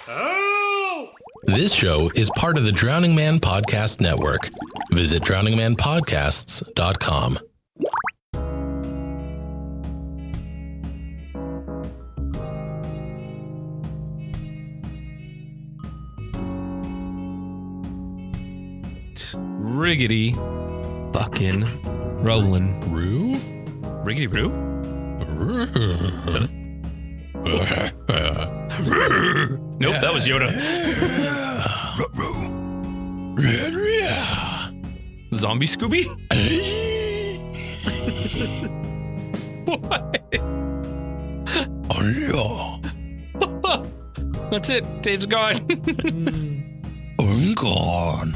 Oh! This show is part of the Drowning Man Podcast Network. Visit drowningmanpodcasts.com. Riggedy fucking rolling. Roo? Riggedy roo? Nope, that was Yoda. Zombie Scooby? What? That's it. Dave's gone. I'm gone.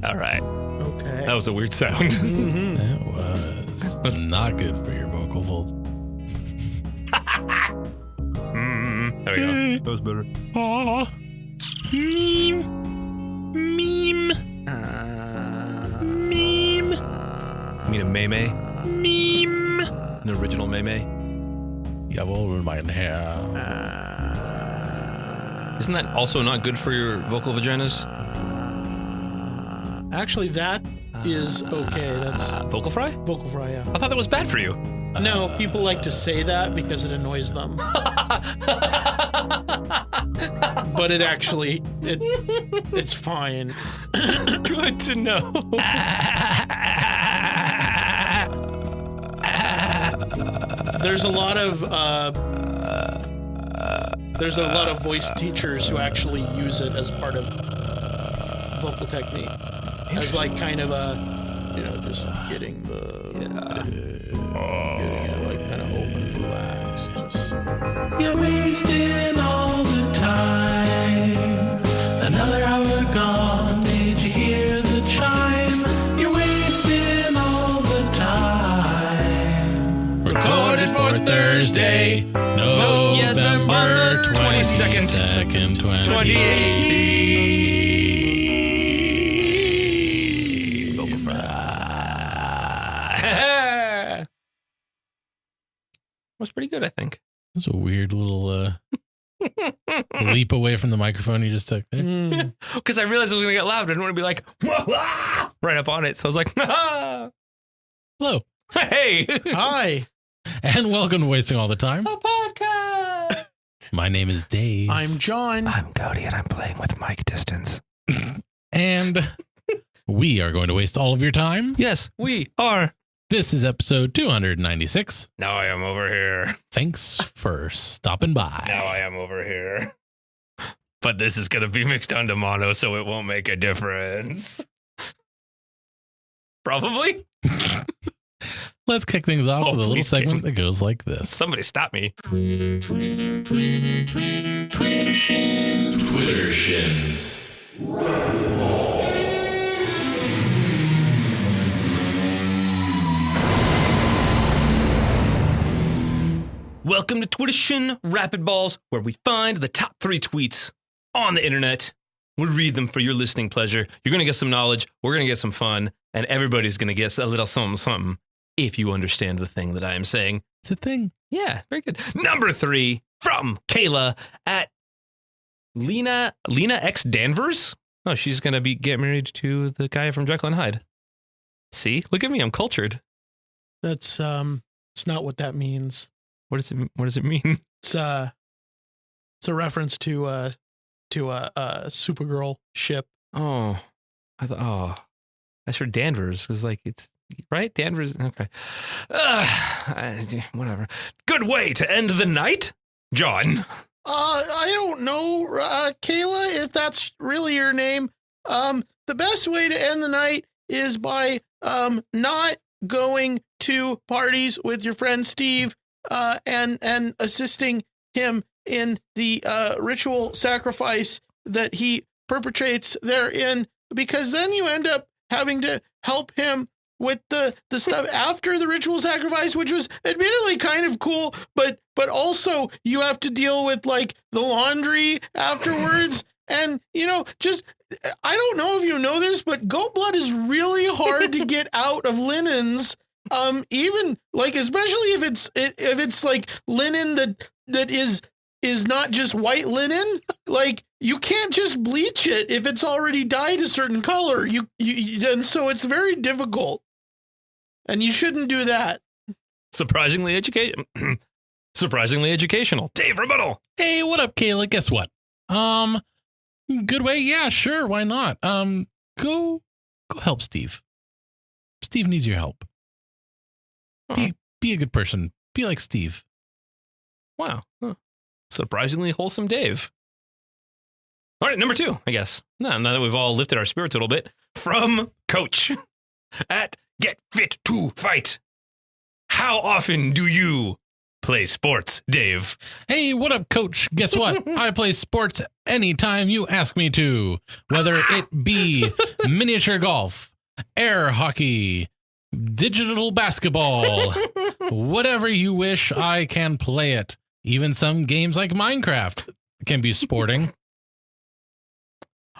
All right. Okay. That was a weird sound. That was not good for your vocal folds. There we go. That was better. Aw. Meme. Meme. You mean a Meme? Meme. An original Meme? Yeah, well, mein Herr. Isn't that also not good for your vocal vaginas? Actually, that is okay. That's Vocal fry? vocal fry, yeah. I thought that was bad for you. No, people like to say that because it annoys them. But it actually, it's fine. Good to know. There's a lot of voice teachers who actually use it as part of vocal technique, as like kind of a, just getting getting it like kind of open, relaxed. You're wasting all the time. Another hour gone. Did you hear the chime? You're wasting all the time. Recorded for Thursday, November 22nd, 2018. Vocal fry. Was pretty good, I think. That's a weird little leap away from the microphone you just took there. Because I realized it was going to get loud. I didn't want to be like, right up on it. So I was like, Hello, hey. Hi, and welcome to Wasting All the Time. A podcast. My name is Dave. I'm John. I'm Cody, and I'm playing with mic distance. And we are going to waste all of your time. Yes, we are. This is episode 296. Now I am over here. Thanks for stopping by. Now I am over here. But this is going to be mixed down to mono, so it won't make a difference. Probably. Let's kick things off with a little please segment do. that goes like this. Somebody stop me. Twitter shins. Welcome to Twittershin Rapidballs, where we find the top 3 tweets on the internet. We'll read them for your listening pleasure. You're going to get some knowledge, we're going to get some fun, and everybody's going to get a little something, if you understand the thing that I am saying. It's a thing. Yeah, very good. Number 3 from Kayla at Lena X Danvers. Oh, she's going to get married to the guy from Jekyll and Hyde. See? Look at me, I'm cultured. That's it's not what that means. What does it mean? It's a reference to a Supergirl ship. Oh, I sure Danvers is like, it's right. Danvers. Okay. Whatever. Good way to end the night, John. I don't know, Kayla, if that's really your name. The best way to end the night is by not going to parties with your friend Steve, and assisting him in the ritual sacrifice that he perpetrates therein, because then you end up having to help him with the stuff after the ritual sacrifice, which was admittedly kind of cool, but also you have to deal with like the laundry afterwards. And, just, I don't know if you know this, but goat blood is really hard to get out of linens. Even like, especially if it's like linen that is not just white linen. Like, you can't just bleach it if it's already dyed a certain color. And so it's very difficult. And you shouldn't do that. Surprisingly educational. Dave, rebuttal. Hey, what up, Kayla? Guess what? Good way? Yeah, sure. Why not? Go help Steve. Steve needs your help. Be a good person. Be like Steve. Wow. Huh. Surprisingly wholesome Dave. All right, number 2, I guess. Now that we've all lifted our spirits a little bit, from Coach at Get Fit to Fight. How often do you play sports, Dave? Hey, what up, Coach? Guess what? I play sports anytime you ask me to, whether it be miniature golf, air hockey, digital basketball, whatever you wish, I can play it. Even some games like Minecraft can be sporting.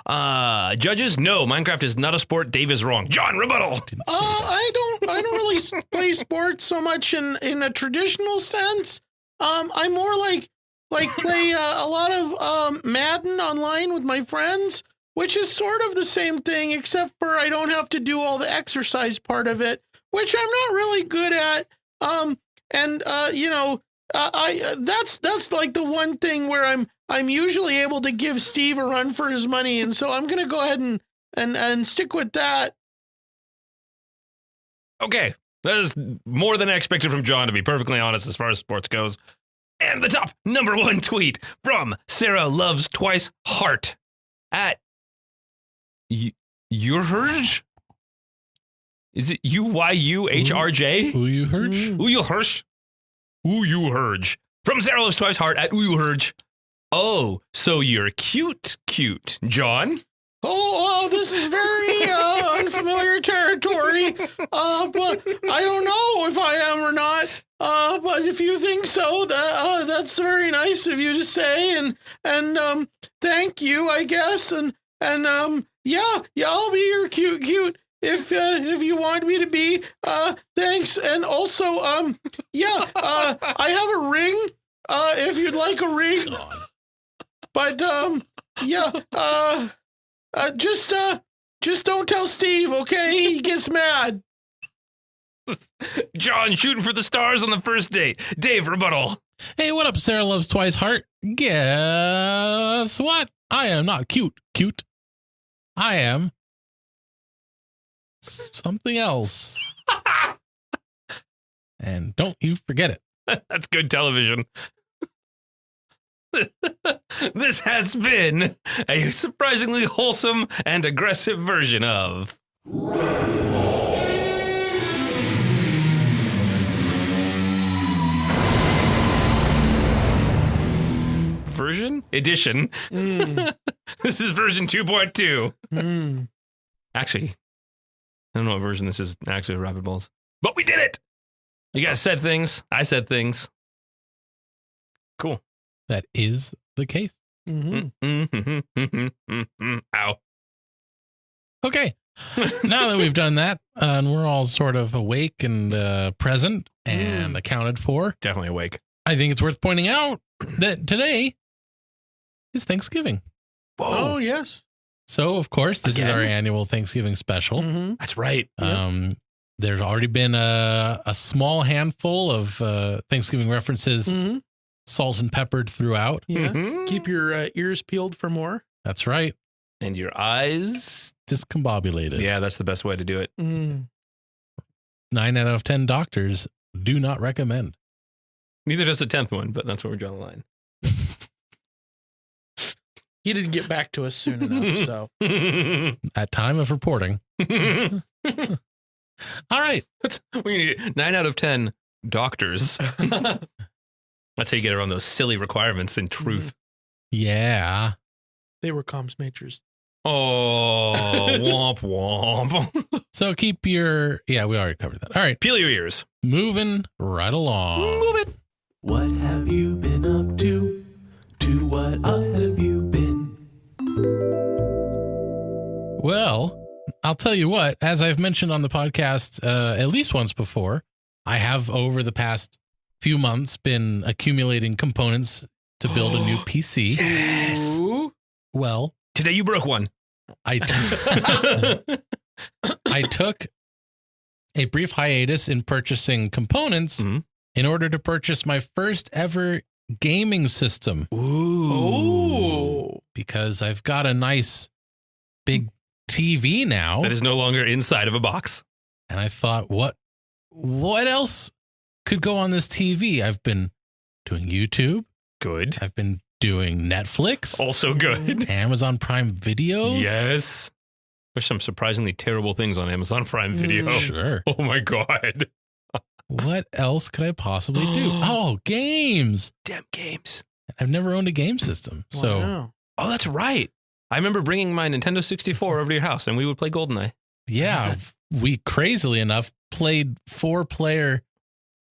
Judges, no, Minecraft is not a sport. Dave is wrong. John, rebuttal. I don't really play sports so much in a traditional sense. I'm more like play a lot of Madden online with my friends, which is sort of the same thing, except for I don't have to do all the exercise part of it, which I'm not really good at. That's like the one thing where I'm usually able to give Steve a run for his money, and so I'm gonna go ahead and stick with that. Okay, that is more than I expected from John, to be perfectly honest, as far as sports goes. And the top number 1 tweet from Sarah Loves Twice Heart at Uyurj? Is it UYUHRJ? Uyurj? Uyurj. From Sarah Loves Twice Heart at Uyurj. Oh, so you're cute, John. Oh, this is very unfamiliar territory. But I don't know if I am or not. But if you think so, that's very nice of you to say, and thank you, I guess. And yeah, I'll be your cute if you want me to be. Thanks. And also, I have a ring. If you'd like a ring. But just don't tell Steve, okay? He gets mad. John shooting for the stars on the first date. Dave, rebuttal. Hey, what up, Sarah Loves Twice Heart? Guess what? I am not cute. I am something else. And don't you forget it. That's good television. This has been a surprisingly wholesome and aggressive version of edition. This is version 2.2. Actually, I don't know what version this is actually, Rapidballs. But we did it! You guys said things. I said things. Cool. That is the case. Ow. Okay. Now that we've done that, and we're all sort of awake and present and accounted for, Definitely awake. I think it's worth pointing out that today is Thanksgiving. Whoa. Oh, yes. So, of course, this is our annual Thanksgiving special. That's right. There's already been a small handful of Thanksgiving references, salt and peppered throughout. Yeah. Keep your ears peeled for more. That's right. And your eyes discombobulated. Yeah, that's the best way to do it. 9 out of 10 doctors do not recommend. Neither does the 10th one, but that's where we draw the line. He didn't get back to us soon enough, so. At time of reporting. All right. We need 9 out of 10 doctors. That's how you get around those silly requirements in truth. Yeah. They were comms majors. Oh, womp womp. So keep your... Yeah, we already covered that. All right. Peel your ears. Moving right along. Move it. What have you been up to? To what have you been? Well, I'll tell you what, as I've mentioned on the podcast at least once before, I have over the past few months been accumulating components to build a new PC. Yes. Ooh. Well, Today you broke one. I took a brief hiatus in purchasing components Mhm. in order to purchase my first ever gaming system Ooh. because I've got a nice big TV now. That is no longer inside of a box. And I thought, what else could go on this TV? I've been doing YouTube. Good. I've been doing Netflix, Also good. Amazon Prime Video. Yes. There's some surprisingly terrible things on Amazon Prime Video. Sure. Oh my God. What else could I possibly do? Oh, games. Damn games. I've never owned a game system. So Wow. Oh, that's right. I remember bringing my Nintendo 64 over to your house and we would play GoldenEye. yeah, we crazily enough played 4-player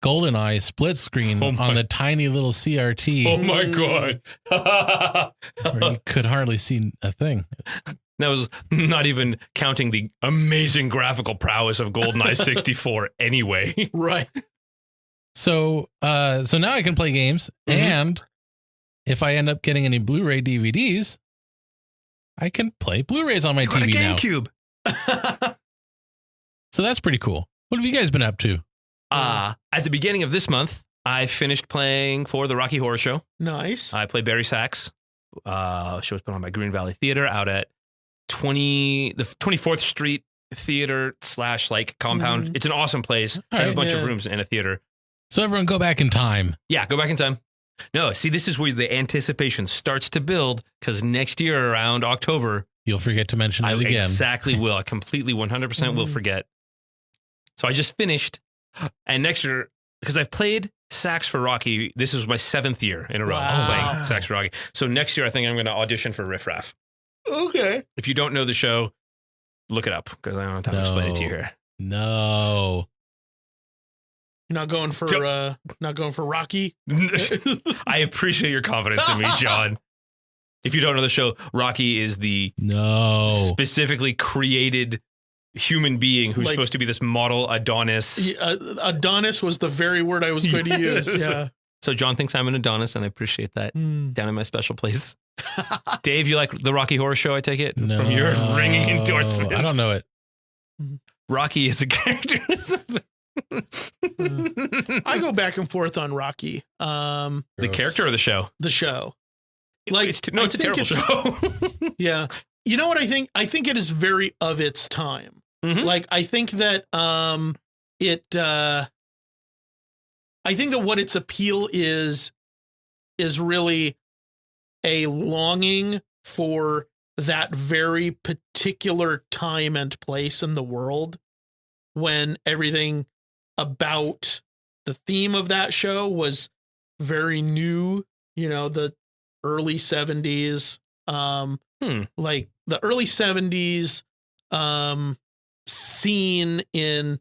GoldenEye split screen Oh my- on the tiny little CRT Oh my God. where you could hardly see a thing. That was not even counting the amazing graphical prowess of GoldenEye 64 anyway. Right. So now I can play games, and if I end up getting any Blu-ray DVDs, I can play Blu-rays on my You got a TV now. GameCube. So that's pretty cool. What have you guys been up to? At the beginning of this month, I finished playing for the Rocky Horror Show. Nice. I played Barry Sachs. Show was put on by Green Valley Theater out at the 24th Street Theater / like compound. Mhm. It's an awesome place. All They have a right, bunch yeah. of rooms and a theater. So everyone go back in time. Yeah, go back in time. No, see, this is where the anticipation starts to build because next year around October, You'll forget to mention it I again. exactly will. I completely 100% will Mhm. forget. So I just finished. And next year, because I've played sax for Rocky, this is my 7th year in a row Wow. playing sax for Rocky. So next year, I think I'm going to audition for Riff Raff. Okay. If you don't know the show, look it up because I don't have time to explain it to you here. No. You're not going for Rocky. I appreciate your confidence in me, John. If you don't know the show, Rocky is the No. specifically created human being who's Like- supposed to be this model Adonis. Adonis was the very word I was going to use. Yes. Yeah. So John thinks I'm an Adonis, and I appreciate that. Mm. Down in my special place. Dave, you like the Rocky Horror Show? I take it No. from your ringing endorsement. I don't know it. Rocky is a character. I go back and forth on Rocky. The Gross. character or the show? The show. Like, it's a I terrible think show. Yeah. You know what I think? I think it is very of its time. Mhm. Like, I think that I think that what its appeal is really a longing for that very particular time and place in the world when everything about the theme of that show was very new, you know, the early 70s, like the early 70s scene in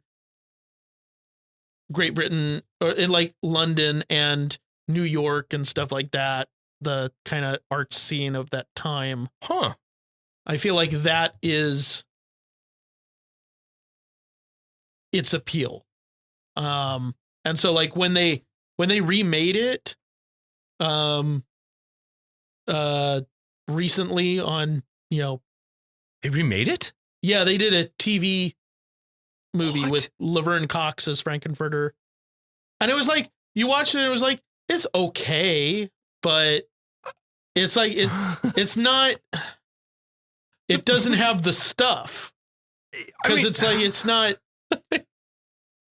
Great Britain or in like London and New York and stuff like that, the kind of art scene of that time. Huh. I feel like that is its appeal. And so like when they remade it recently on, you know, They remade it? yeah, they did a TV movie What? with Laverne Cox as Frankenfurter. And it was like, you watched it and it was like, it's okay, but it's like, it's not, it doesn't have the stuff. Because it's like, it's not.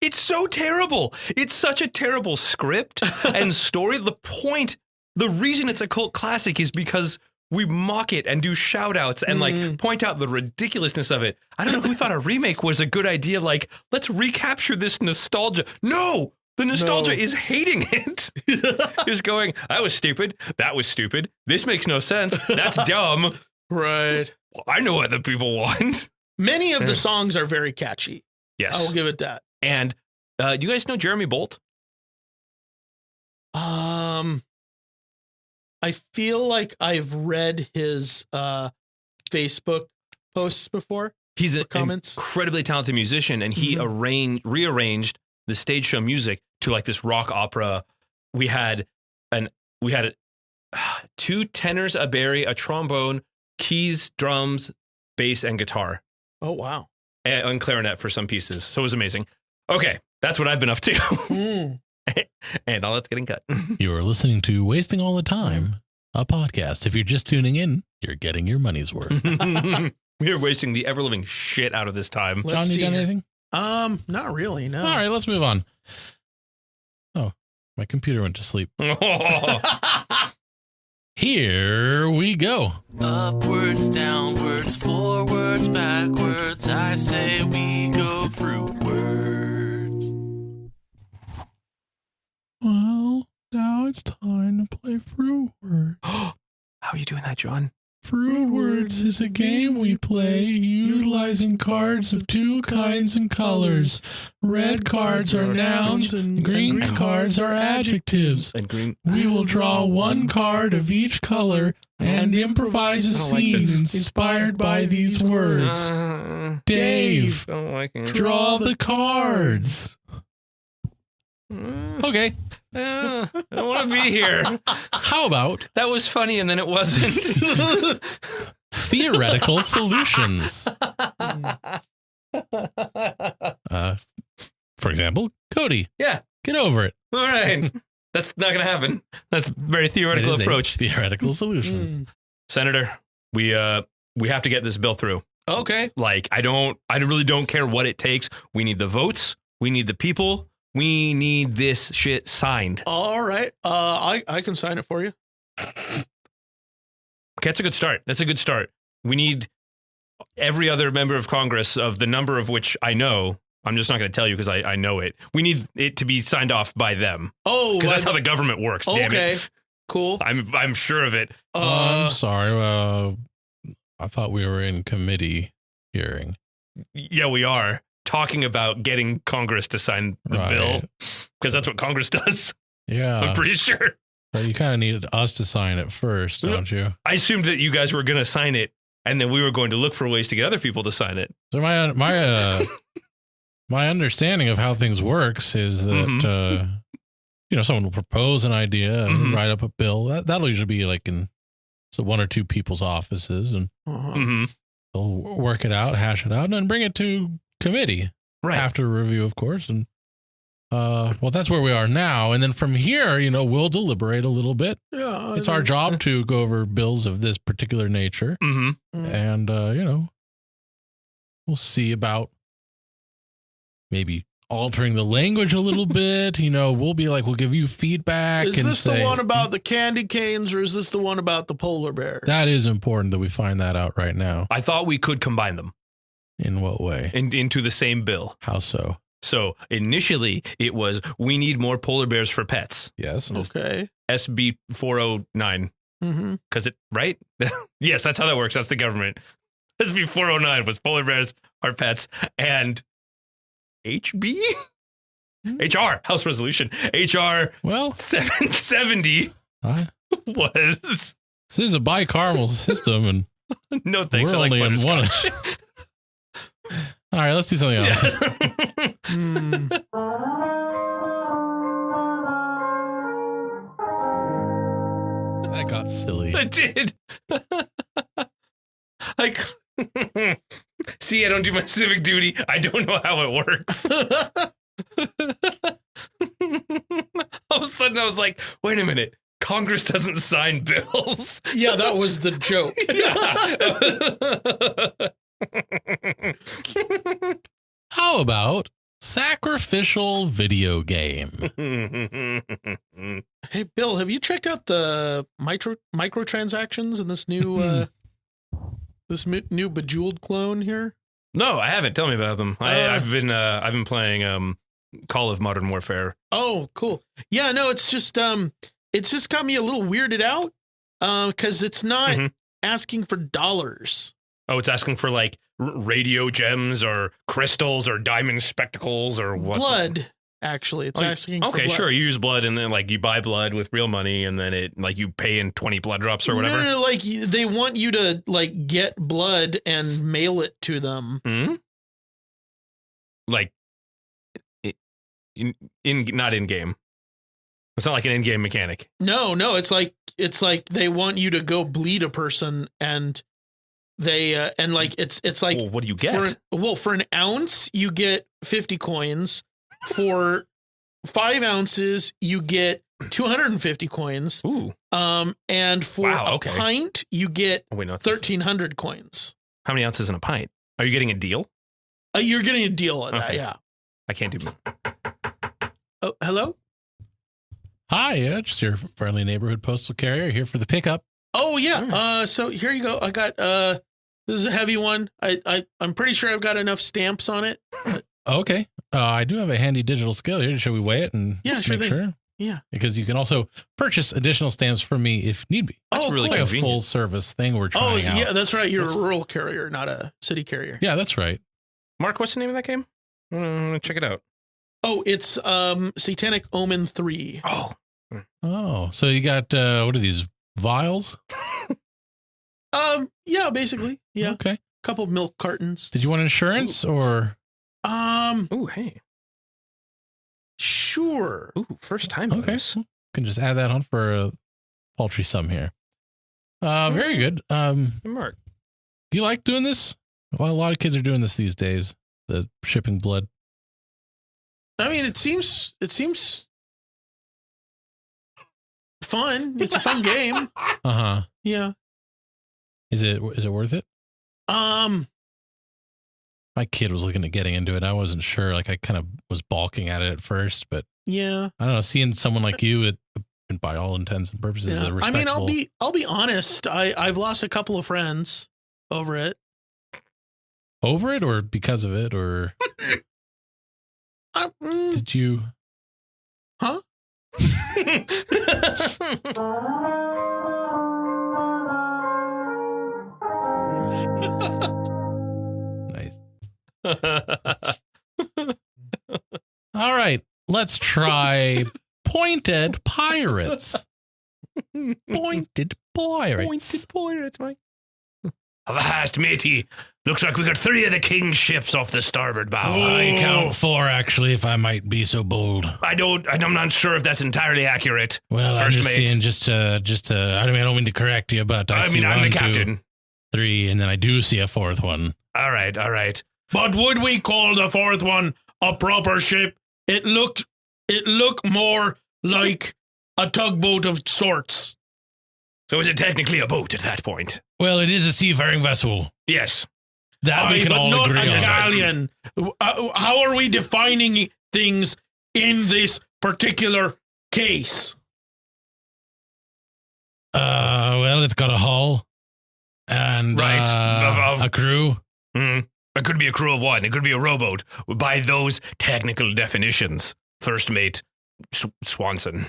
It's so terrible. It's such a terrible script and story. The reason it's a cult classic is because we mock it and do shout outs and like point out the ridiculousness of it. I don't know who thought a remake was a good idea. Like, let's recapture this nostalgia. No, the nostalgia is hating it. Is going, that was stupid. That was stupid. This makes no sense. That's dumb. Right. Well, I know what the people want. Many of the songs are very catchy. Yes. I will give it that. And do you guys know Jeremy Bolt? I feel like I've read his Facebook posts before. He's an comments. incredibly talented musician, and he rearranged the stage show music to like this rock opera. We had 2 tenors, a bari, a trombone, keys, drums, bass, and guitar. Oh, wow. And clarinet for some pieces. So it was amazing. Okay, that's what I've been up to. And all that's getting cut. You are listening to Wasting All the Time, a podcast. If you're just tuning in, you're getting your money's worth. We are wasting the ever-living shit out of this time. John, you done anything? Not really, no. All right, let's move on. Oh, my computer went to sleep. Here we go. Upwards, downwards, forwards, backwards. I say we go Fruitwards. Well, now it's time to play Fruitwards. How are you doing that, John? Fruitwards is a game we play utilizing cards of 2 kinds and colors. Red cards are nouns and green cards are adjectives. And green. We will draw 1 card of each color and improvise a scene inspired by these words. Dave, I don't like it. draw the cards. Okay. I don't want to be here. How about That was funny, and then it wasn't. theoretical solutions? For example, Cody. Yeah. Get over it. All right. That's not going to happen. That's a very It theoretical is a approach. theoretical solution. Senator, we have to get this bill through. Okay. Like, I really don't care what it takes. We need the votes. We need the people. We need this shit signed. All right. I can sign it for you. Okay, that's a good start. That's a good start. We need every other member of Congress, of the number of which I know. I'm just not going to tell you because I know it. We need it to be signed off by them. Oh, because that's how the government works. Damn okay. it. Cool. I'm sure of it. I'm sorry. I thought we were in committee hearing. Yeah, we are talking about getting Congress to sign the bill because that's what Congress does. Yeah. I'm pretty sure. But you kind of needed us to sign it first, don't you? I assumed that you guys were going to sign it, and then we were going to look for ways to get other people to sign it. So my understanding of how things works is that someone will propose an idea and write up a bill. That'll usually be like in 1 or 2 people's offices, and they'll work it out, hash it out, and then bring it to committee. Right. After review, of course. And well, that's where we are now. And then from here, we'll deliberate a little bit. Yeah. It's our job to go over bills of this particular nature. And, we'll see about maybe altering the language a little bit. We'll be like, we'll give you feedback. Is this the one about the candy canes, or is this the one about the polar bears? That is important that we find that out right now. I thought we could combine them. In what way? Into the same bill. How so? So initially it was, we need more polar bears for pets. Yes. Okay. SB 409. Because right? Yes, that's how that works. That's the government. SB 409 was polar bears are pets. And HB? HR, House Resolution. HR 770 was. This is a bicameral system, and no thanks. We're only in one. All right, let's do something else. That got silly. It did. See, I don't do my civic duty. I don't know how it works. All of a sudden, I was like, wait a minute. Congress doesn't sign bills. Yeah, that was the joke. How about Sacrificial video game? Hey, Bill, have you checked out the microtransactions in this new new Bejeweled clone here? No, I haven't. Tell me about them. I've been playing Call of Modern Warfare. Oh, cool. Yeah, no, it's just got me a little weirded out because it's not asking for dollars. Oh, it's asking for like radio gems or crystals or diamond spectacles or what? Blood. Actually, it's asking for blood. Sure. You use blood and then like you buy blood with real money and then it like you pay in 20 blood drops or whatever. No, like they want you to like get blood and mail it to them. Like not in game. It's not like an in-game mechanic. No, it's like they want you to go bleed a person, and they and like it's like, Well, what do you get? For an ounce you get 50 coins. For 5 ounces you get 250 coins. Ooh. And for a okay. pint you get Oh, wait, no, it's 1,300 coins. How many ounces in a pint? Are you getting a deal? You're getting a deal on that, Okay. yeah. I can't do. Oh, hello? Hi, just your friendly neighborhood postal carrier here for the pickup. Oh yeah. So here you go. I got this is a heavy one. I'm pretty sure I've got enough stamps on it. Okay. I do have a handy digital scale here. Should we weigh it and Yeah, sure make thing. sure? Yeah. Because you can also purchase additional stamps from me if need be. That's really Like a convenient. full service thing we're Oh trying out. yeah, that's right. You're a rural carrier, not a city carrier. Yeah, that's right. Mark, what's the name of that game? I'm gonna check it out. Oh, it's Satanic Omen 3. Oh, Oh, so you got, what are these, vials? Yeah, basically. Yeah. Okay. Couple milk cartons. Did you want insurance or? ooh, hey, Sure. ooh, first time. on Okay. this. Can just add that on for a paltry sum here. Very good. Hey, Mark. Do you like doing this? A lot of kids are doing this these days. The shipping blood. I mean, it seems fun. It's a fun game. Uh-huh. Yeah. Is it worth it? My kid was looking at getting into it. I wasn't sure. Like I kind of was balking at it at first, but Yeah. I don't know. Seeing someone like you, and by all intents and purposes, Yeah. a I mean, respectable. I'll be honest. I've lost a couple of friends over it. Over it or because of it or did you? Huh? Nice. All right, let's try pointed pirates. Pointed pirates. pirates, Mike. Avast, matey. Looks like we got 3 of the king's ships off the starboard bow. I count 4, actually, if I might be so bold. I'm not sure if that's entirely accurate. Well, I'm First just mate. saying, I don't mean to correct you, but I see I'm 1, the 2, captain. 3, and then I do see a 4th one. All right. But would we call the 4th one a proper ship? It looked more like a tugboat of sorts. So is it technically a boat at that point? Well, it is a seafaring vessel. Yes. That we can but all not agree a on. galleon. How are we defining things in this particular case? Well, it's got a hull and Right. a crew. It could be a crew of 1. It could be a rowboat. By those technical definitions, First Mate Swanson,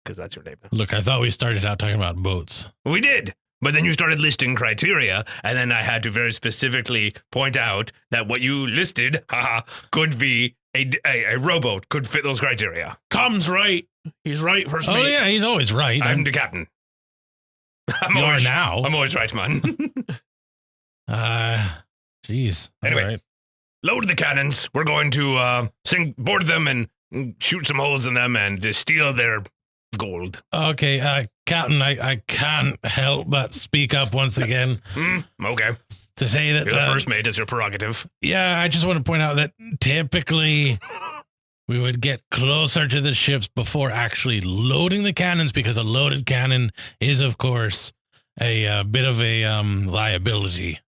because that's your name. Look, I thought we started out talking about boats. We did. But then you started listing criteria, and then I had to very specifically point out that what you listed could be a rowboat, could fit those criteria. Com's right. He's right, First Mate. Oh, yeah, he's always right. I'm the captain. You are now. I'm always right, man. Jeez. Anyway. All right. Load the cannons. We're going to board them and shoot some holes in them and steal their gold. Okay, Captain, I can't help but speak up once again Okay. to say that You're the first mate. It's your prerogative. Yeah, I just want to point out that typically we would get closer to the ships before actually loading the cannons, because a loaded cannon is, of course, a bit of a liability.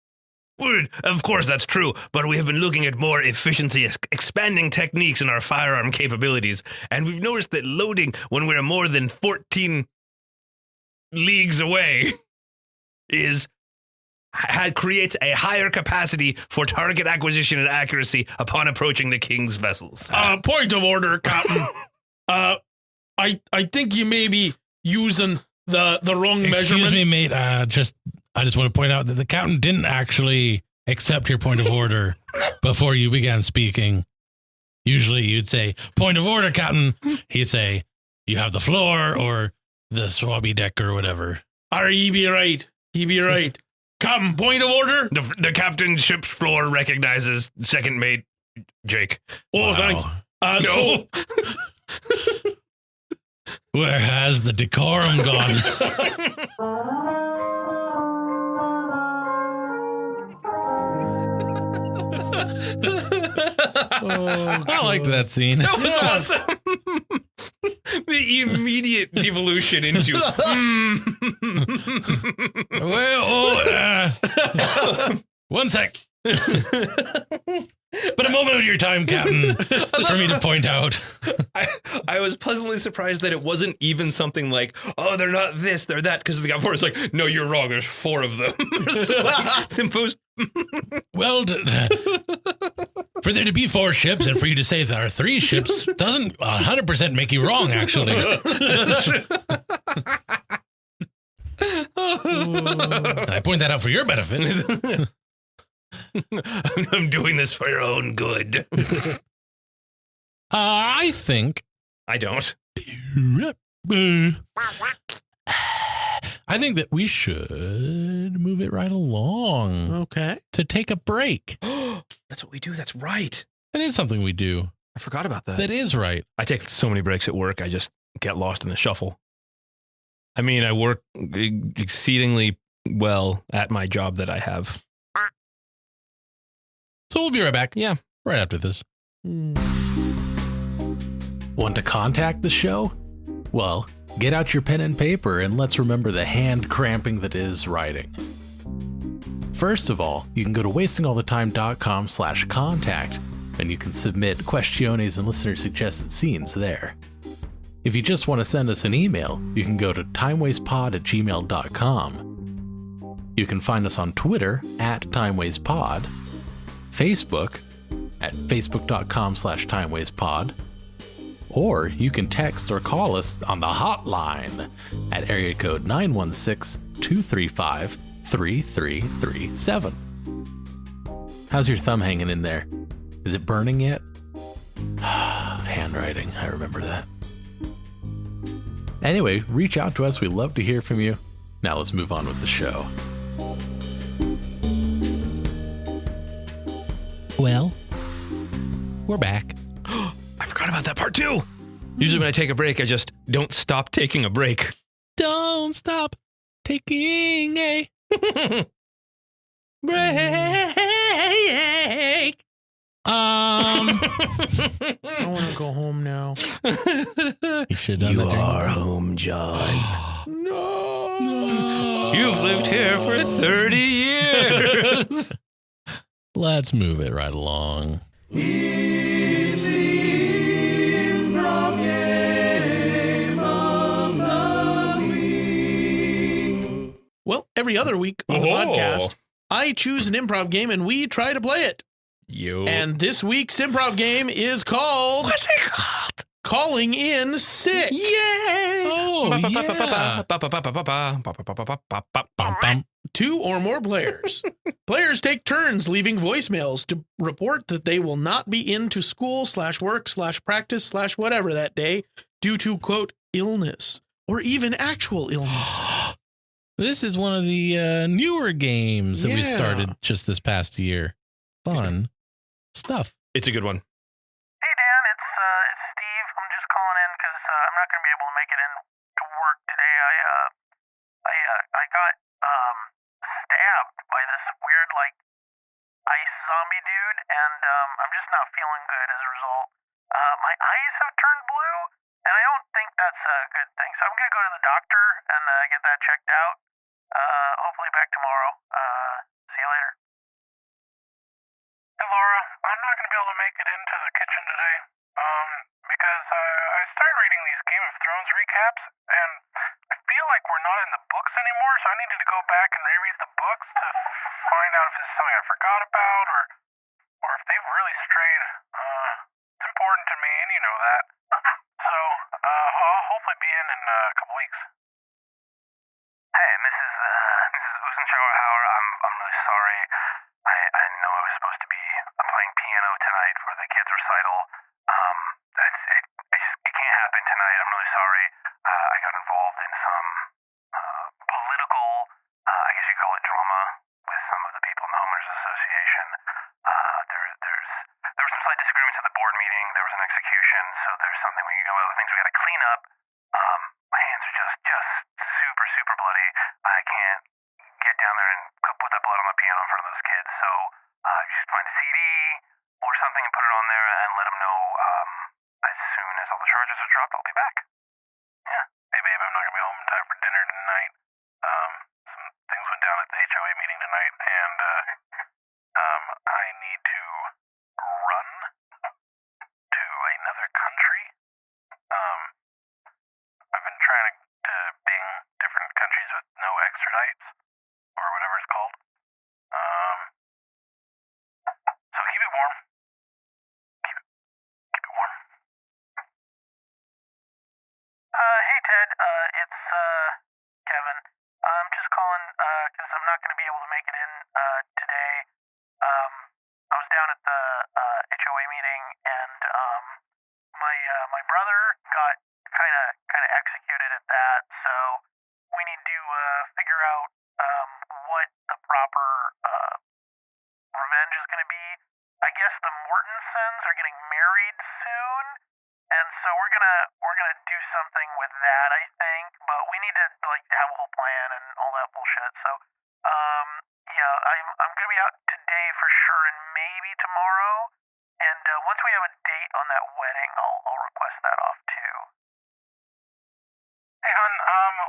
Well, of course, that's true, but we have been looking at more efficiency, expanding techniques in our firearm capabilities, and we've noticed that loading when we're more than 14 leagues away creates a higher capacity for target acquisition and accuracy upon approaching the king's vessels. Point of order, Captain. I think you may be using the wrong measurement. Excuse me, mate. I just want to point out that the captain didn't actually accept your point of order before you began speaking. Usually you'd say, point of order, Captain. He'd say, you have the floor or the swabby deck or whatever. He be right. He be right. Captain, point of order. The captain's ship's floor recognizes second mate Jake. Oh, Wow. thanks. No. So, Where has the decorum gone? I liked that scene. That was awesome. The immediate devolution into. One sec. But a moment of your time, Captain, for me to point out. I was pleasantly surprised that it wasn't even something like, oh, they're not this, they're that, because the guy before is like, no, you're wrong, there's 4 of them. It's like the most. Well, for there to be 4 ships and for you to say there are 3 ships doesn't 100% make you wrong, actually. I point that out for your benefit. I'm doing this for your own good. I think. I don't. I think that we should move it right along. okay. To take a break. That's what we do. That's right. That is something we do. I forgot about that. That is right. I take so many breaks at work. I just get lost in the shuffle. I mean, I work exceedingly well at my job that I have. So we'll be right back. Yeah. Right after this. Want to contact the show? Well, get out your pen and paper and let's remember the hand cramping that is writing. First of all, you can go to wastingallthetime.com/contact and you can submit questiones and listener suggested scenes there. If you just want to send us an email, you can go to timewastepod@gmail.com. You can find us on Twitter @timewastepod, Facebook at facebook.com/timewastepod, or you can text or call us on the hotline at area code 916-235-3337. How's your thumb hanging in there? Is it burning yet? Handwriting, I remember that. Anyway, reach out to us. We'd love to hear from you. Now let's move on with the show. Well, we're back. I forgot about that part too. Usually when I take a break, I just don't stop taking a break. Don't stop taking a break. I want to go home now. You should have done You that. are home, John. No. You've lived here for 30 years. Let's move it right along. It's the Improv Game of the Week. Well, every other week on the podcast, I choose an improv game and we try to play it. And this week's improv game is called... What's it called? Calling in Sick. Yay! Oh, yeah. Ba-ba-ba-ba-ba. 2 or more players. Players take turns leaving voicemails to report that they will not be into school/work/practice/whatever that day due to, quote, illness or even actual illness. This is one of the newer games that we Yeah. started just this past year. Fun stuff. It's a good one. Hey Dan, it's Steve. I'm just calling in because I'm not going to be able to make it in to work today. I got stabbed by this weird ice zombie dude, and I'm just not feeling good as a result. My eyes have turned blue, and I don't think that's a good thing. So I'm going to go to the doctor and get that checked out. Hopefully back tomorrow. See you later. Hey Laura, I'm not going to be able to make it into the kitchen today, because I started reading these Game of Thrones recaps, and I feel like we're not in the books anymore, so I needed to go back and reread the books to find out if this is something I forgot about, or if they've really strayed. It's important to me, and you know that. So, I'll hopefully be in a couple weeks. Hey, Mrs. Usenschauer-Hauer, I'm really sorry. I know I was supposed to be playing piano tonight for the kids' recital. It can't happen tonight. I'm really sorry. I got involved in some political, I guess you call it drama, with some of the people in the homeowners association. There were some slight disagreements at the board meeting. There was an execution. I can't get down there and put that blood on the piano in front of those kids. So just find a CD or something and put it on there and let them know as soon as all the charges are dropped, I'll be back. Yeah. Hey, babe, I'm not going to be home in time for dinner tonight. Some things went down at the HOA meeting tonight, and I need to run to another country. I've been trying to bing different countries with no extradites, or whatever it's called. So keep it warm. Keep it warm. Hey Ted, it's Kevin. I'm just calling because I'm not going to be able to make it in today. I was down at the HOA meeting, and my brother got kind of executed at that. So we need to figure out what the proper revenge is going to be. I guess the Mortensons are getting married soon, and so we're gonna do something with that, I think. But we need to have a whole plan and all that bullshit. So yeah, I'm gonna be out today for sure, and maybe tomorrow. And once we have a date on that wedding, I'll request that off too. Hey, hon.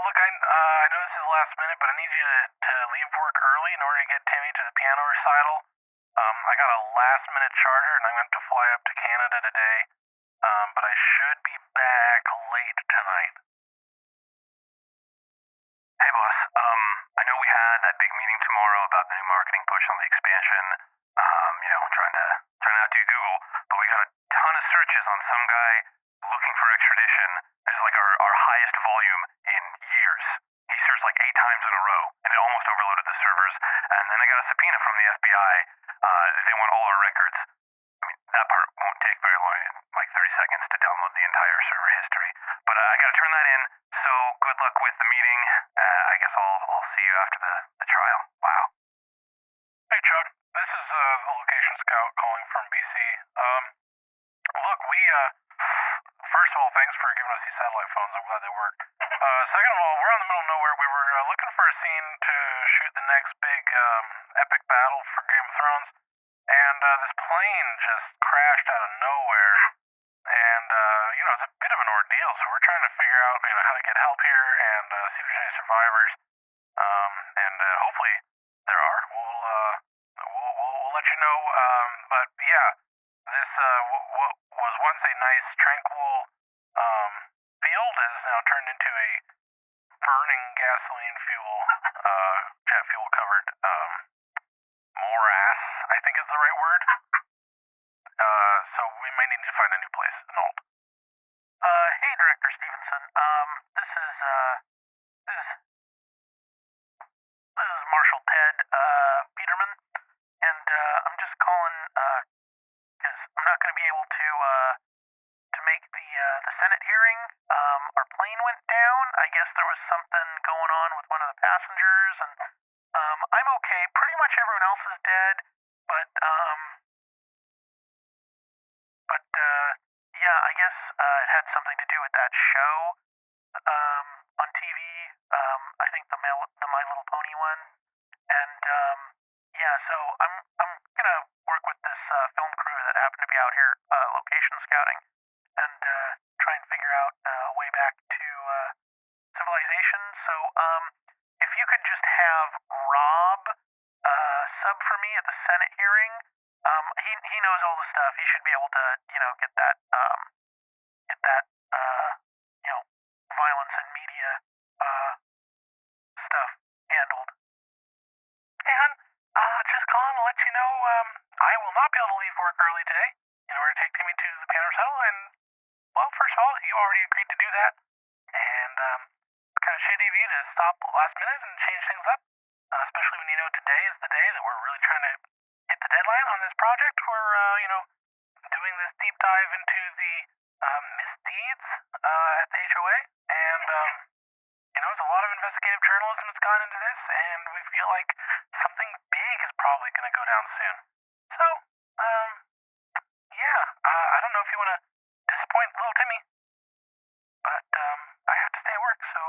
Look, I know this is last minute, but I need you to leave work early in order to get Timmy to the piano recital. I got a last-minute charter, and I'm going to have to fly up to Canada today. But I should be back late tonight. Hey, boss. I know we had that big meeting tomorrow about the new marketing push on the expansion. Trying to outdo Google, but we got a ton of searches on some guy looking for extradition. This is our highest volume in years. He searched 8 times in a row, and it almost overloaded the servers. And then I got a subpoena from the FBI. They want all our records. I mean, that part won't take very long, 30 seconds to download the entire server history. But I got to turn that in, so good luck with the meeting. I guess I'll see you after the trial. Wow. Hey, Chuck. This is the location scout calling from BC. Look, first of all, thanks for giving us these satellite phones. I'm glad they work. Second of all, we're on the middle of nowhere. We were looking for a scene to shoot the next big epic battle for Game of Thrones, and this plane just crashed out of nowhere. And it's a bit of an ordeal, so we're trying to figure out how to get help here and see if there's any survivors. And hopefully there are. We'll let you know. But yeah, this what was once a nice tranquil field has now turned into a burning gasoline fuel, jet fuel covered morass, I think is the right word. So we might need to find a new place in Alt. Hey, Director Stevenson. This is Marshal Ted Peterman, and I'm just calling because I'm not going to be able to make the Senate hearing. Our plane went down. I guess there was something going on with one of the passengers, and I'm okay. Pretty much everyone else is dead, but yeah, I guess it had something to do with that show on TV. I think the My Little Pony one, and yeah. So I'm gonna work with this film crew that happened to be out here location scouting, and try and figure out a way back to civilization. So if you could just have Rob sub for me at the Senate hearing. He knows all the stuff. He should be able to, get that violence and media stuff handled. Hey, hon, just calling to let you know, I will not be able to leave work early today in order to take Timmy to the piano recital. And, well, first of all, you already agreed to do that. And it's kind of shitty of you to stop last minute and change things up, especially when you know today is the day that we're really trying to hit the deadline on this project. We're, doing this deep dive into the misdeeds at the HOA, and there's a lot of investigative journalism that's gone into this, and we feel like something big is probably going to go down soon. So, yeah, I don't know if you want to disappoint little Timmy, but I have to stay at work, so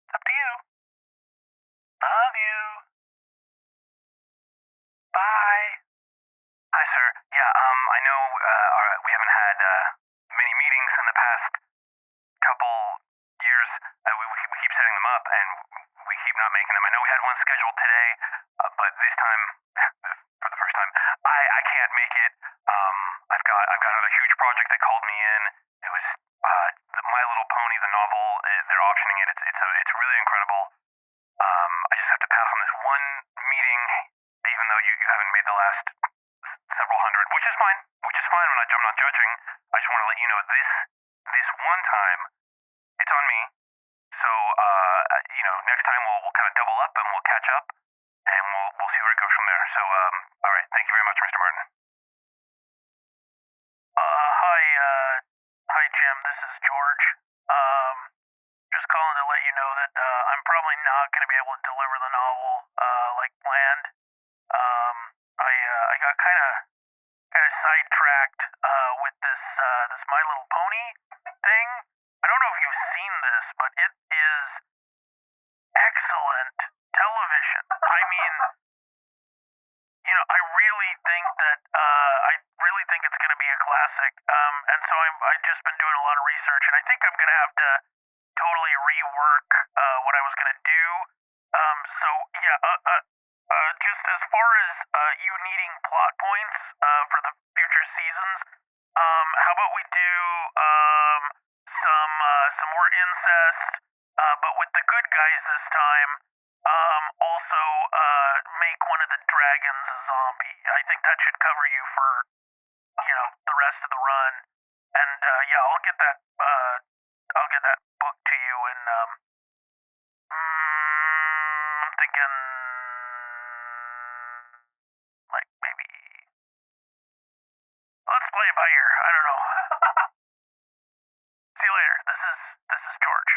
it's up to you. up, and we keep not making them. I know we had one scheduled today, but this time, for the first time, I can't make it. I've got another huge project that called me in. It was My Little Pony, the novel. They're optioning it. It's really incredible. I just have to pass on this one meeting, even though you haven't made the last several hundred, which is fine. I'm not judging. I just want to let you know this one time, it's on me. So next time we'll kind of double up and we'll catch up, and we'll see where it goes from there. So all right, thank you very much, Mr. Martin. Hi Jim. This is George. Just calling to let you know that I'm probably not going to be able to deliver the novel like planned. I got kind of sidetracked with this My Little Pony thing. I don't know if you've seen this, but it is excellent television. I mean, I really think it's going to be a classic. And so I've just been doing a lot of research, and I think I'm going to have to totally rework what I was going to do. Just as far as you needing plot points for the future seasons, how about we do some more incest, but with the good guys this time. Also, make one of the dragons a zombie. I think that should cover you for the rest of the run. And I'll get that book to you, and I'm thinking like maybe let's play it by ear. I don't know. See you later. This is George.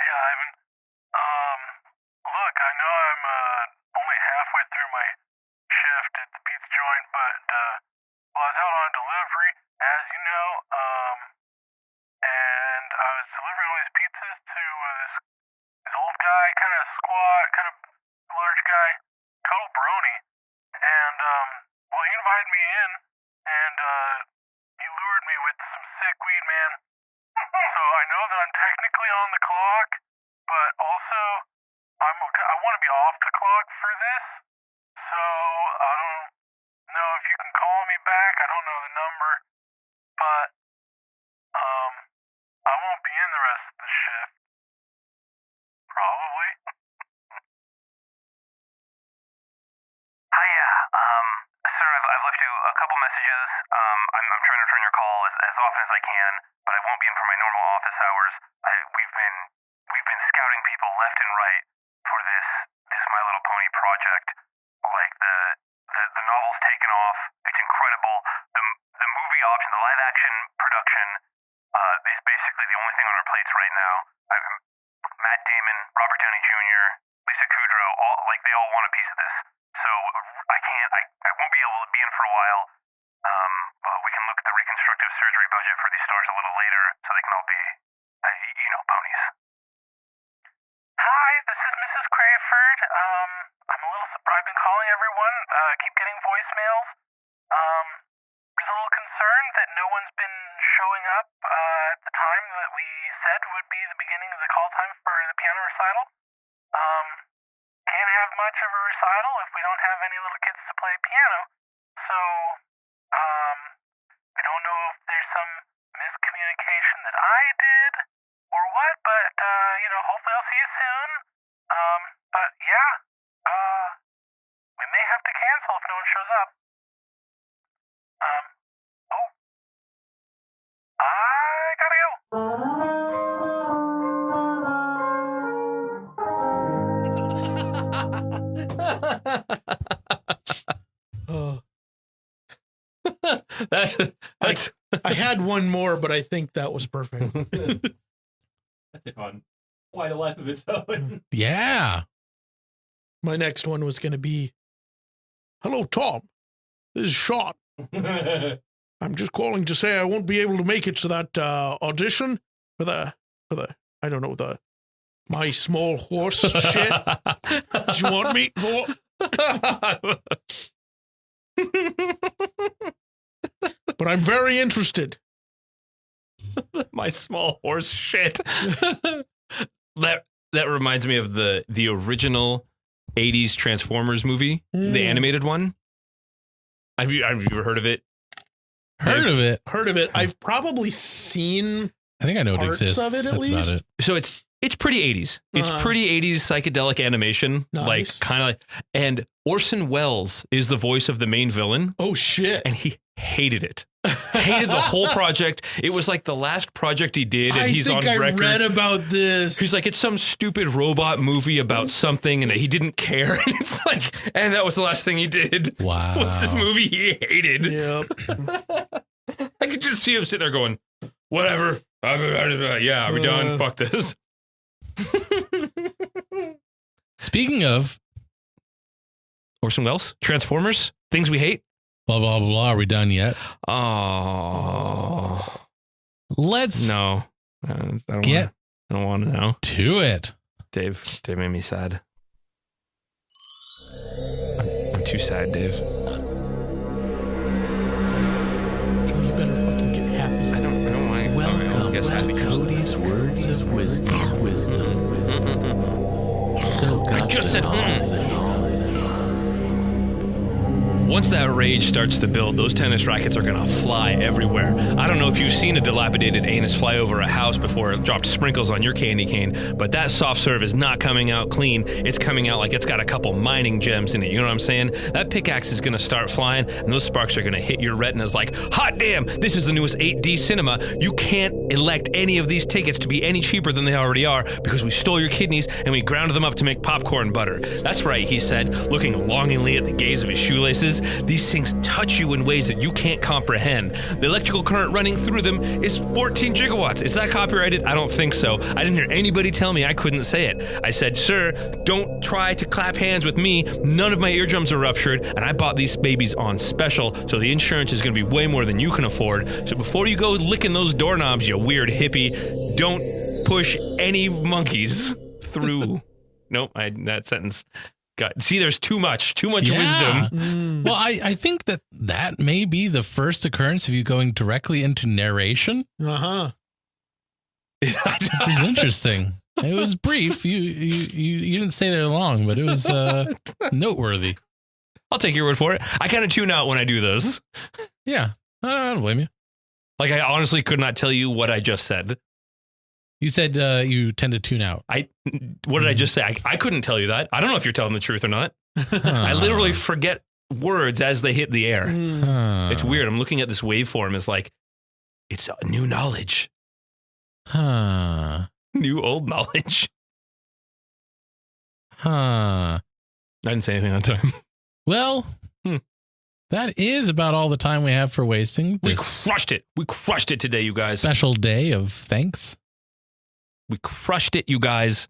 Yeah, Ivan. Look, I know I'm only halfway through my shift at the pizza joint, but I was out on delivery, as you know, and I was delivering all these pizzas to this old guy, kind of squat, kind of large guy, total brony, and he invited me in, and he lured me with some sick weed, man. So I know that I'm technically on the clock, but also I want to be off the clock for this. So I don't know if you can call me back. I don't know the number, but I won't be in the rest of the shift. Probably. Hiya. Sir, I've left you a couple messages. I'm trying to return your call as often as I can, but I won't be in for my normal office hours. We've been scouting people left and right for this My Little Pony project. Like the novel's taken off. It's incredible. The movie option, the live action production, is basically the only thing on our plates right now. Matt Damon, Robert Downey Jr., Lisa Kudrow, they all want a piece of this. So I won't be able to be in for a while. But we can look at the reconstructive surgery budget for these stars a little later, so they can all be, ponies. Hi, this is Mrs. Crayford. I'm a little surprised. I've been calling everyone. Keep getting voicemails. There's a little concern that no one's been showing up at the time that we said would be the beginning of the call time for the piano recital. Can't have much of a recital if we don't have any little kids to play piano. So, I don't know if there's some miscommunication that I did or what, but, hopefully I'll see you soon. But yeah, we may have to cancel if no one shows up. I gotta go. That's I had one more, but I think that was perfect. That's on quite a life of its own. Yeah. My next one was going to be, "Hello, Tom. This is Sean. I'm just calling to say I won't be able to make it to that audition for the I don't know, the My Small Horse shit. Do you want me for?" But I'm very interested. My Small Horse shit. That reminds me of the original 80s Transformers movie, the animated one. Have you ever heard of it? Heard of it? Heard of it. I've probably seen I think I know it parts exists. of it at That's least. about it. So it's pretty 80s. It's pretty 80s psychedelic animation, Nice. like kind of like. And Orson Welles is the voice of the main villain, Oh shit. and he hated it. Hated the whole project. It was like the last project he did, and I he's think on I record. read about this. He's like, it's some stupid robot movie about something, and he didn't care. And it's like, and that was the last thing he did. Wow. Was this movie he hated? Yep. I could just see him sitting there going, whatever. Yeah, are we done? Fuck this. Speaking of Orson Welles, Transformers, things we hate. blah, blah, blah, blah, are we done yet? Oh, Let's no. I don't want to know. to it. Dave made me sad. I'm too sad, Dave. You better fucking get happy. I don't mind. Welcome I guess to happy. Cody's words of wisdom. Soak I up just the said, knowledge. Once that rage starts to build, those tennis rackets are going to fly everywhere. I don't know if you've seen a dilapidated anus fly over a house before it dropped sprinkles on your candy cane, but that soft serve is not coming out clean. It's coming out like it's got a couple mining gems in it. You know what I'm saying? That pickaxe is going to start flying, and those sparks are going to hit your retinas like, hot damn, this is the newest 8D cinema. You can't elect any of these tickets to be any cheaper than they already are because we stole your kidneys and we ground them up to make popcorn butter. That's right, he said, looking longingly at the gaze of his shoelaces. These things touch you in ways that you can't comprehend. The electrical current running through them is 14 gigawatts. Is that copyrighted? I don't think so. I didn't hear anybody tell me I couldn't say it. I said, sir, don't try to clap hands with me. None of my eardrums are ruptured, and I bought these babies on special, so the insurance is going to be way more than you can afford. So before you go licking those doorknobs, you weird hippie, don't push any monkeys through. Nope, that sentence. God, see, there's too much wisdom. Well, I think that may be the first occurrence of you going directly into narration. Uh-huh. It was interesting. It was brief. You didn't stay there long, but it was noteworthy. I'll take your word for it. I kind of tune out when I do this. Yeah, I don't blame you. Like, I honestly could not tell you what I just said. You said you tend to tune out. What did I just say? I couldn't tell you that. I don't know if you're telling the truth or not. I literally forget words as they hit the air. It's weird. I'm looking at this waveform as like, it's new knowledge. New old knowledge. I didn't say anything on time. Well, that is about all the time we have for wasting. We This crushed it. We crushed it today, you guys. special day of thanks. We crushed it, you guys.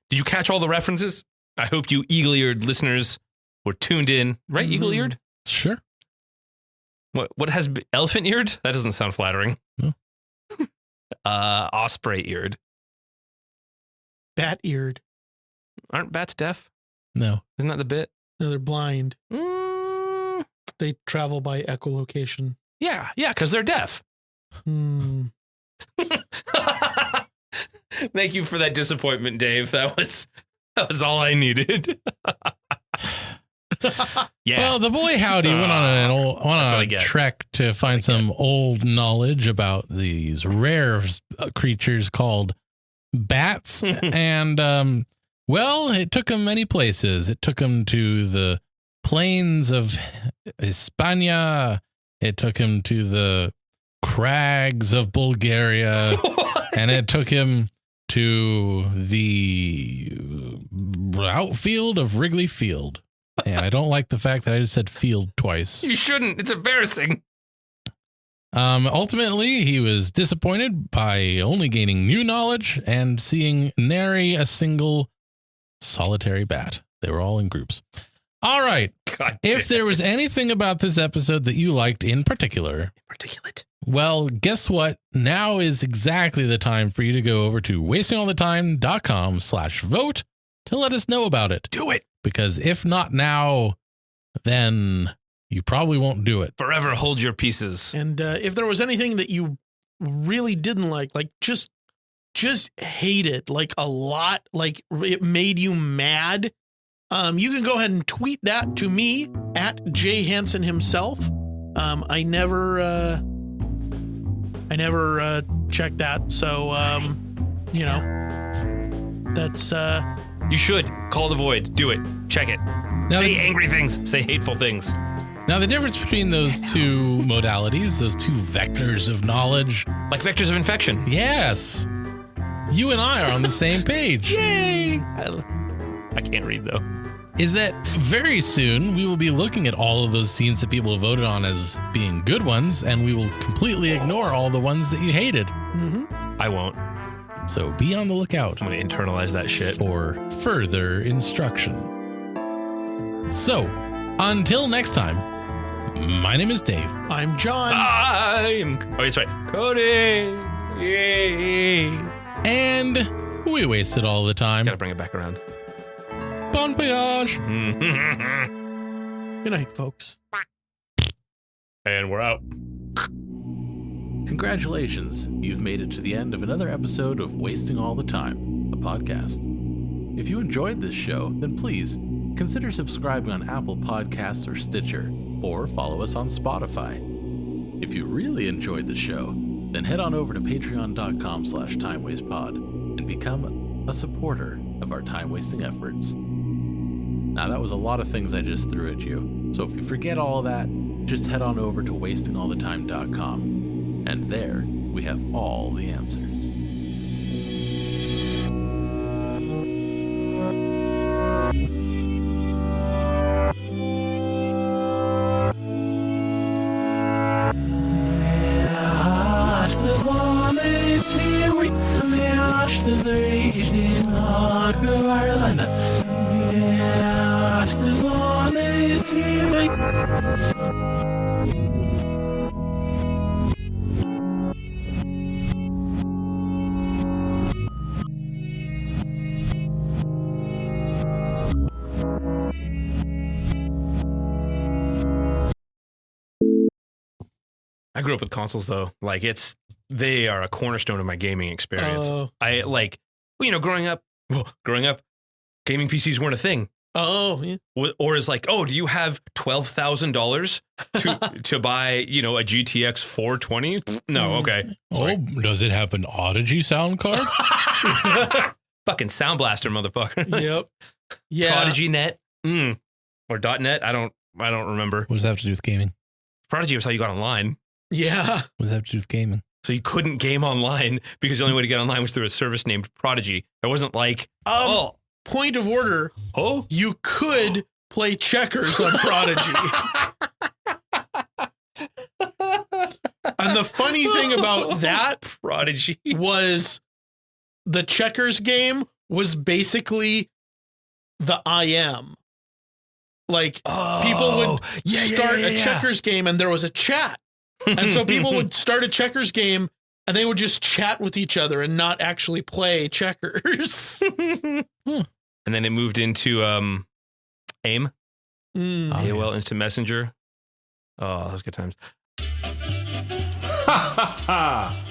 Did you catch all the references? I hope you eagle-eared listeners were tuned in. Right, eagle-eared? Sure. What has elephant-eared? That doesn't sound flattering. No. Osprey-eared. Bat-eared. Aren't bats deaf? No. Isn't that the bit? No, they're blind. Mm, They travel by echolocation. yeah, because they're deaf. Thank you for that disappointment, Dave. That was all I needed. Yeah. Well, the boy Howdy went on a trek to find some old knowledge about these rare creatures called bats. And, well, it took him many places. It took him to the plains of Hispania. It took him to the crags of Bulgaria. And it took him to the outfield of Wrigley Field. And I don't like the fact that I just said field twice. You shouldn't. It's embarrassing. Ultimately, he was disappointed by only gaining new knowledge and seeing nary a single solitary bat. They were all in groups. All right. God if there was anything about this episode that you liked in particular, Particulate. well, guess what? Now is exactly the time for you to go over to wastingallthetime.com/vote to let us know about it. Do it. Because if not now, then you probably won't do it. Forever hold your pieces. And if there was anything that you really didn't like just just hated like a lot. Like it made you mad. You can go ahead and tweet that to me at Jay Hansen himself. I never checked that. So, that's, You should call the void. Do it. Check it. Say angry things. Say hateful things. Now, the difference between those two modalities, those two vectors of knowledge. Like vectors of infection. Yes. You and I are on the same page. Yay. I can't read, though. Is that very soon we will be looking at all of those scenes that people have voted on as being good ones, and we will completely ignore all the ones that you hated. mm-hmm. I won't. So be on the lookout. I'm going to internalize that shit. For further instruction. So, until next time, my name is Dave. I'm John. That's right. Cody. Yay. And we wasted all the time. Gotta bring it back around. Bon voyage. Good night, folks. And we're out. Congratulations, you've made it to the end of another episode of Wasting All the Time, a podcast. If you enjoyed this show, then please consider subscribing on Apple Podcasts or Stitcher, or follow us on Spotify. If you really enjoyed the show, then head on over to patreon.com/timewastepod and become a supporter of our time-wasting efforts. Now, that was a lot of things I just threw at you, so if you forget all of that, just head on over to wastingallthetime.com. And there, we have all the answers. I grew up with consoles, though. Like, they are a cornerstone of my gaming experience. I like, growing up, gaming PCs weren't a thing. Oh, yeah. Or is like, do you have $12,000 to buy, a GTX 420? No, okay. Sorry. Does it have an Audigy sound card? Fucking Sound Blaster, motherfucker. Yep. Yeah. Prodigy Net. Or .net. I don't remember. What does that have to do with gaming? Prodigy was how you got online. Yeah. What does that have to do with gaming? So you couldn't game online because the only way to get online was through a service named Prodigy. It wasn't like, point of order. Oh, you could play checkers on Prodigy. And the funny thing about that Prodigy was the checkers game was basically the IM. Like people would start a checkers game and there was a chat. And so people would start a checkers game and they would just chat with each other and not actually play checkers. And then it moved into AIM. AOL Instant Messenger. Oh, those good times.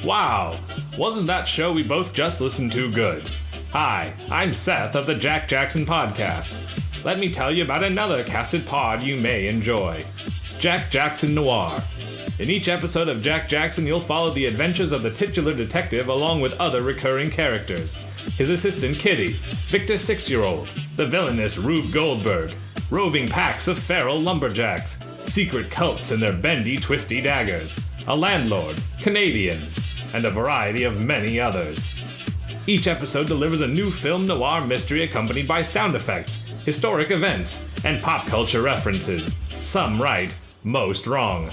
Wow. Wasn't that show we both just listened to good? Hi, I'm Seth of the Jack Jackson Podcast. Let me tell you about another casted pod you may enjoy. Jack Jackson Noir. In each episode of Jack Jackson, you'll follow the adventures of the titular detective along with other recurring characters. His assistant Kitty, Victor's 6-year-old, the villainous Rube Goldberg, roving packs of feral lumberjacks, secret cults and their bendy, twisty daggers, a landlord, Canadians, and a variety of many others. Each episode delivers a new film noir mystery accompanied by sound effects, historic events, and pop culture references. Some right, most wrong.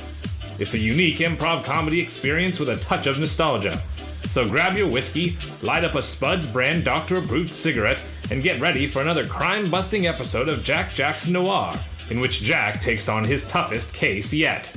It's a unique improv comedy experience with a touch of nostalgia. So grab your whiskey, light up a Spuds brand Dr. Brute cigarette, and get ready for another crime-busting episode of Jack Jackson Noir, in which Jack takes on his toughest case yet.